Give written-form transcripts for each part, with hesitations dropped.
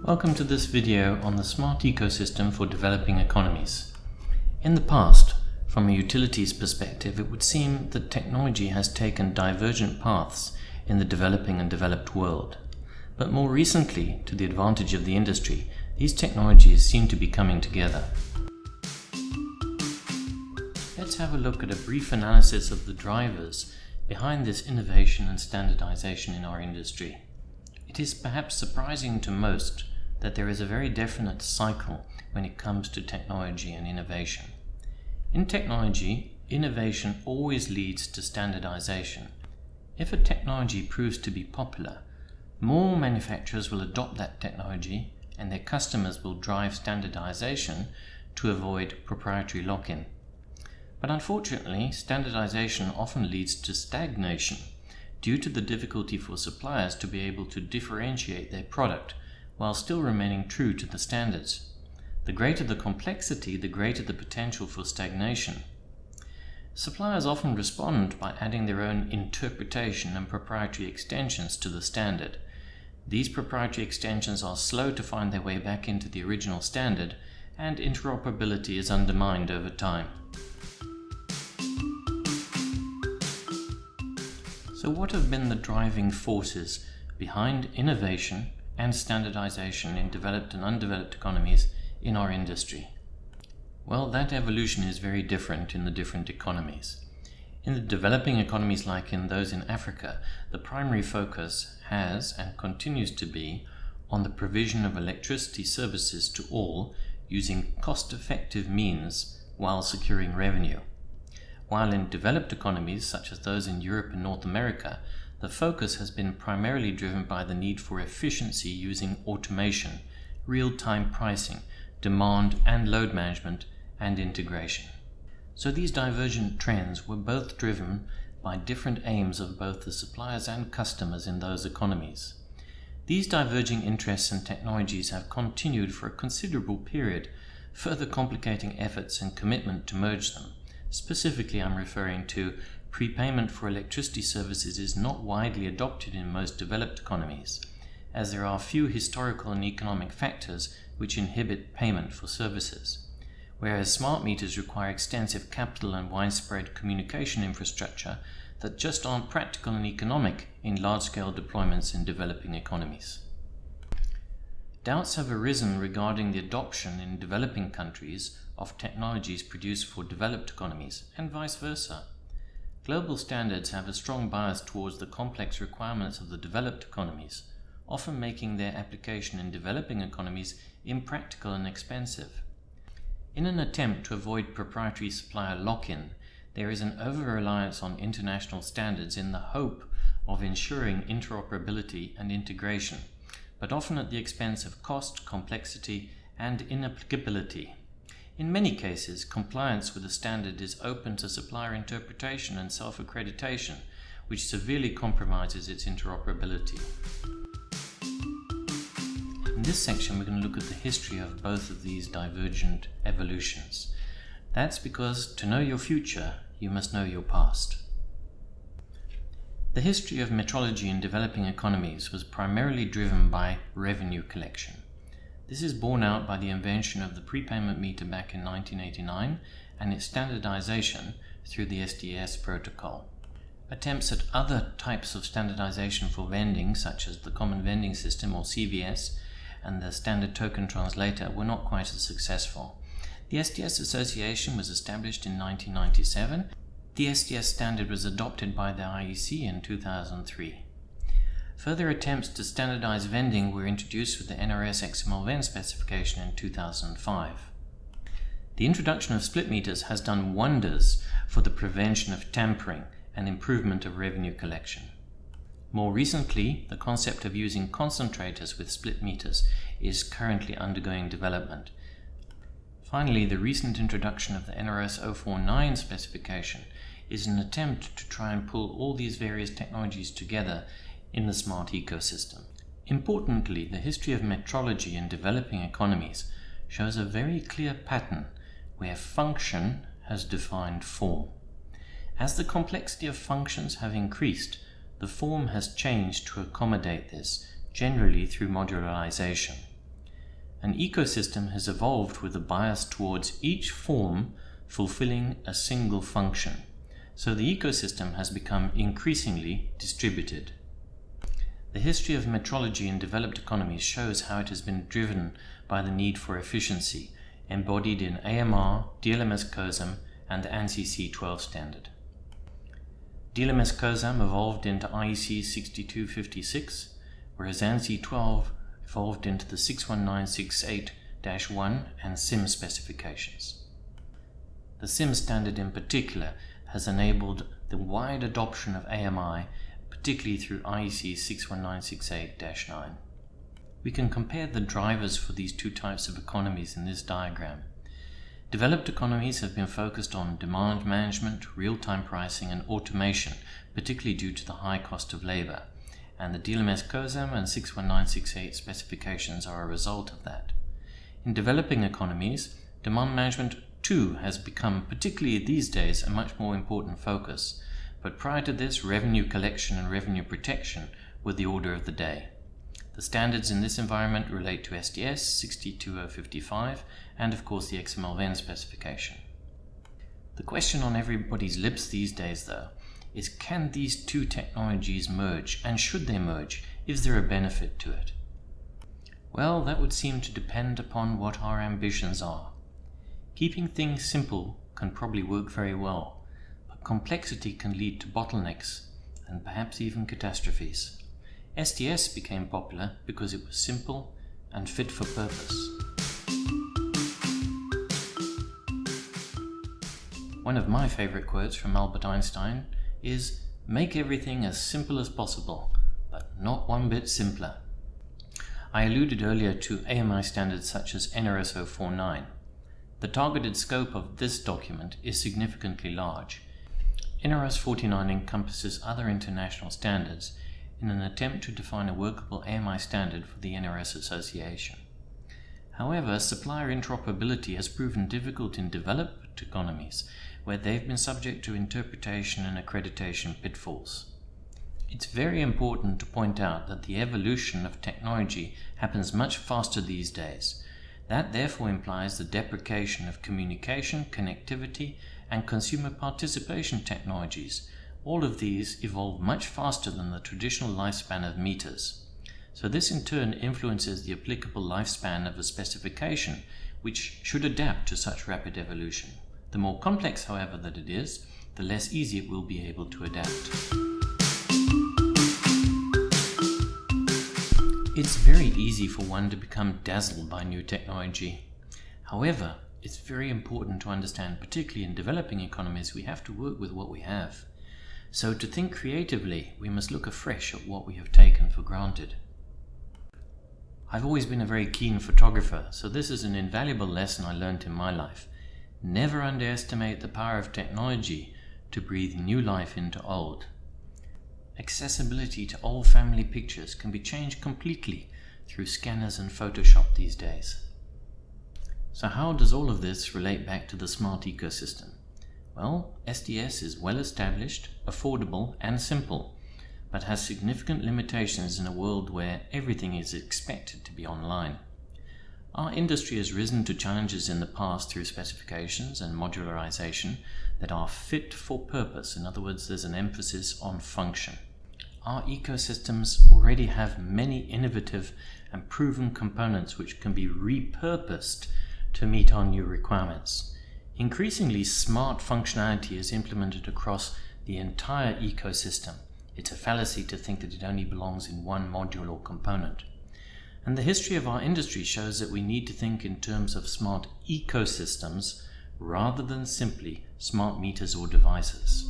Welcome to this video on the smart ecosystem for developing economies. In the past, from a utilities perspective, it would seem that technology has taken divergent paths in the developing and developed world. But more recently, to the advantage of the industry, these technologies seem to be coming together. Let's have a look at a brief analysis of the drivers behind this innovation and standardization in our industry. It is perhaps surprising to most that there is a very definite cycle when it comes to technology and innovation. In technology, innovation always leads to standardization. If a technology proves to be popular, more manufacturers will adopt that technology and their customers will drive standardization to avoid proprietary lock-in. But unfortunately, standardization often leads to stagnation due to the difficulty for suppliers to be able to differentiate their product while still remaining true to the standards. The greater the complexity, the greater the potential for stagnation. Suppliers often respond by adding their own interpretation and proprietary extensions to the standard. These proprietary extensions are slow to find their way back into the original standard, and interoperability is undermined over time. So what have been the driving forces behind innovation and standardization in developed and undeveloped economies in our industry? Well, that evolution is very different in the different economies. In the developing economies, like in those in Africa, the primary focus has and continues to be on the provision of electricity services to all using cost-effective means while securing revenue. While in developed economies, such as those in Europe and North America, the focus has been primarily driven by the need for efficiency using automation, real-time pricing, demand and load management, and integration. So these divergent trends were both driven by different aims of both the suppliers and customers in those economies. These diverging interests and technologies have continued for a considerable period, further complicating efforts and commitment to merge them. Specifically, I'm referring to prepayment for electricity services is not widely adopted in most developed economies, as there are few historical and economic factors which inhibit payment for services, whereas smart meters require extensive capital and widespread communication infrastructure that just aren't practical and economic in large-scale deployments in developing economies. Doubts have arisen regarding the adoption in developing countries of technologies produced for developed economies, and vice versa. Global standards have a strong bias towards the complex requirements of the developed economies, often making their application in developing economies impractical and expensive. In an attempt to avoid proprietary supplier lock-in, there is an over-reliance on international standards in the hope of ensuring interoperability and integration, but often at the expense of cost, complexity, and inapplicability. In many cases, compliance with the standard is open to supplier interpretation and self-accreditation, which severely compromises its interoperability. In this section, we're going to look at the history of both of these divergent evolutions. That's because to know your future, you must know your past. The history of metrology in developing economies was primarily driven by revenue collection. This is borne out by the invention of the prepayment meter back in 1989 and its standardization through the SDS protocol. Attempts at other types of standardization for vending, such as the Common Vending System or CVS and the Standard Token Translator, were not quite as successful. The SDS Association was established in 1997. The SDS standard was adopted by the IEC in 2003. Further attempts to standardize vending were introduced with the NRS XML Vend specification in 2005. The introduction of split meters has done wonders for the prevention of tampering and improvement of revenue collection. More recently, the concept of using concentrators with split meters is currently undergoing development. Finally, the recent introduction of the NRS 049 specification is an attempt to try and pull all these various technologies together in the smart ecosystem. Importantly, the history of metrology in developing economies shows a very clear pattern where function has defined form. As the complexity of functions have increased, the form has changed to accommodate this, generally through modularization. An ecosystem has evolved with a bias towards each form fulfilling a single function, so the ecosystem has become increasingly distributed. The history of metrology in developed economies shows how it has been driven by the need for efficiency, embodied in AMR, DLMS-COSAM, and the ANSI C12 standard. DLMS-COSAM evolved into IEC 6256, whereas ANSI 12 evolved into the 61968-1 and SIM specifications. The SIM standard in particular has enabled the wide adoption of AMI, particularly through IEC 61968-9. We can compare the drivers for these two types of economies in this diagram. Developed economies have been focused on demand management, real-time pricing, and automation, particularly due to the high cost of labor. And the DLMS-COSAM and 61968 specifications are a result of that. In developing economies, demand management too has become, particularly these days, a much more important focus. But prior to this, revenue collection and revenue protection were the order of the day. The standards in this environment relate to SDS 62055 and of course the XML-VEN specification. The question on everybody's lips these days, though, is can these two technologies merge, and should they merge? Is there a benefit to it? Well, that would seem to depend upon what our ambitions are. Keeping things simple can probably work very well, but complexity can lead to bottlenecks and perhaps even catastrophes. SDS became popular because it was simple and fit for purpose. One of my favorite quotes from Albert Einstein is, "Make everything as simple as possible, but not one bit simpler." I alluded earlier to AMI standards such as NRS 049. The targeted scope of this document is significantly large. NRS 49 encompasses other international standards in an attempt to define a workable AMI standard for the NRS Association. However, supplier interoperability has proven difficult in developed economies, where they've been subject to interpretation and accreditation pitfalls. It's very important to point out that the evolution of technology happens much faster these days. That therefore implies the deprecation of communication, connectivity, and consumer participation technologies. All of these evolve much faster than the traditional lifespan of meters. So this in turn influences the applicable lifespan of a specification, which should adapt to such rapid evolution. The more complex, however, that it is, the less easy it will be able to adapt. It's very easy for one to become dazzled by new technology. However, it's very important to understand, particularly in developing economies, we have to work with what we have. So to think creatively, we must look afresh at what we have taken for granted. I've always been a very keen photographer, so this is an invaluable lesson I learned in my life. Never underestimate the power of technology to breathe new life into old. Accessibility to old family pictures can be changed completely through scanners and Photoshop these days. So how does all of this relate back to the smart ecosystem? Well, SDS is well established, affordable and simple, but has significant limitations in a world where everything is expected to be online. Our industry has risen to challenges in the past through specifications and modularization that are fit for purpose. In other words, there's an emphasis on function. Our ecosystems already have many innovative and proven components which can be repurposed to meet our new requirements. Increasingly, smart functionality is implemented across the entire ecosystem. It's a fallacy to think that it only belongs in one module or component. And the history of our industry shows that we need to think in terms of smart ecosystems rather than simply smart meters or devices.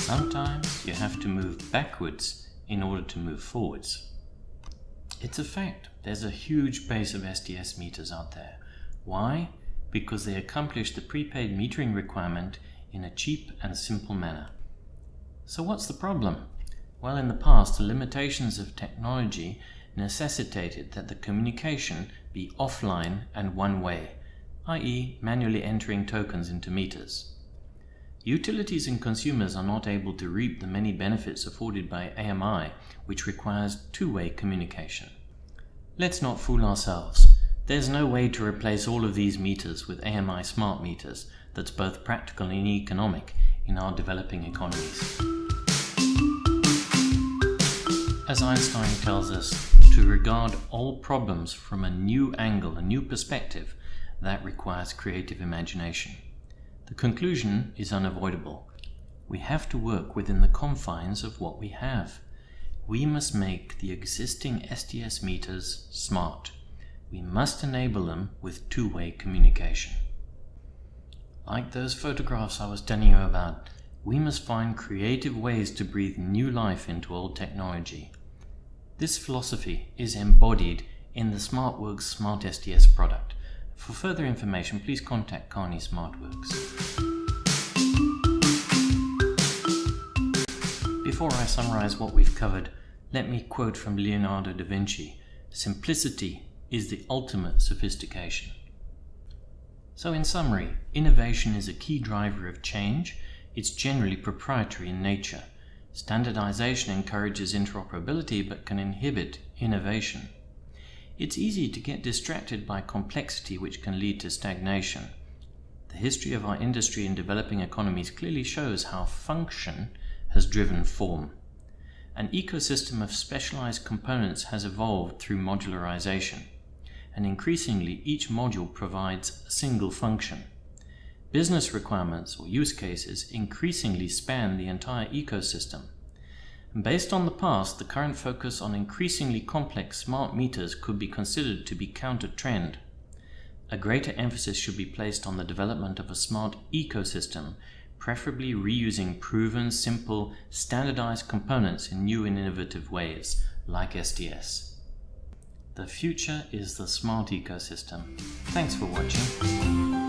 Sometimes you have to move backwards in order to move forwards. It's a fact. There's a huge base of SDS meters out there. Why? Because they accomplish the prepaid metering requirement in a cheap and simple manner. So what's the problem? Well, in the past, the limitations of technology necessitated that the communication be offline and one-way, i.e. manually entering tokens into meters. Utilities and consumers are not able to reap the many benefits afforded by AMI, which requires two-way communication. Let's not fool ourselves. There's no way to replace all of these meters with AMI smart meters that's both practical and economic in our developing economies. As Einstein tells us, to regard all problems from a new angle, a new perspective, that requires creative imagination. The conclusion is unavoidable. We have to work within the confines of what we have. We must make the existing STS meters smart. We must enable them with two-way communication. Like those photographs I was telling you about, we must find creative ways to breathe new life into old technology. This philosophy is embodied in the SmartWorks Smart STS product. For further information, please contact Kearney SmartWorks. Before I summarize what we've covered, let me quote from Leonardo da Vinci: "Simplicity is the ultimate sophistication." So in summary, innovation is a key driver of change. It's generally proprietary in nature. Standardization encourages interoperability but can inhibit innovation. It's easy to get distracted by complexity, which can lead to stagnation. The history of our industry in developing economies clearly shows how function has driven form. An ecosystem of specialized components has evolved through modularization, and increasingly each module provides a single function. Business requirements or use cases increasingly span the entire ecosystem. And based on the past, the current focus on increasingly complex smart meters could be considered to be counter-trend. A greater emphasis should be placed on the development of a smart ecosystem, preferably reusing proven, simple, standardized components in new and innovative ways, like STS. The future is the smart ecosystem. Thanks for watching.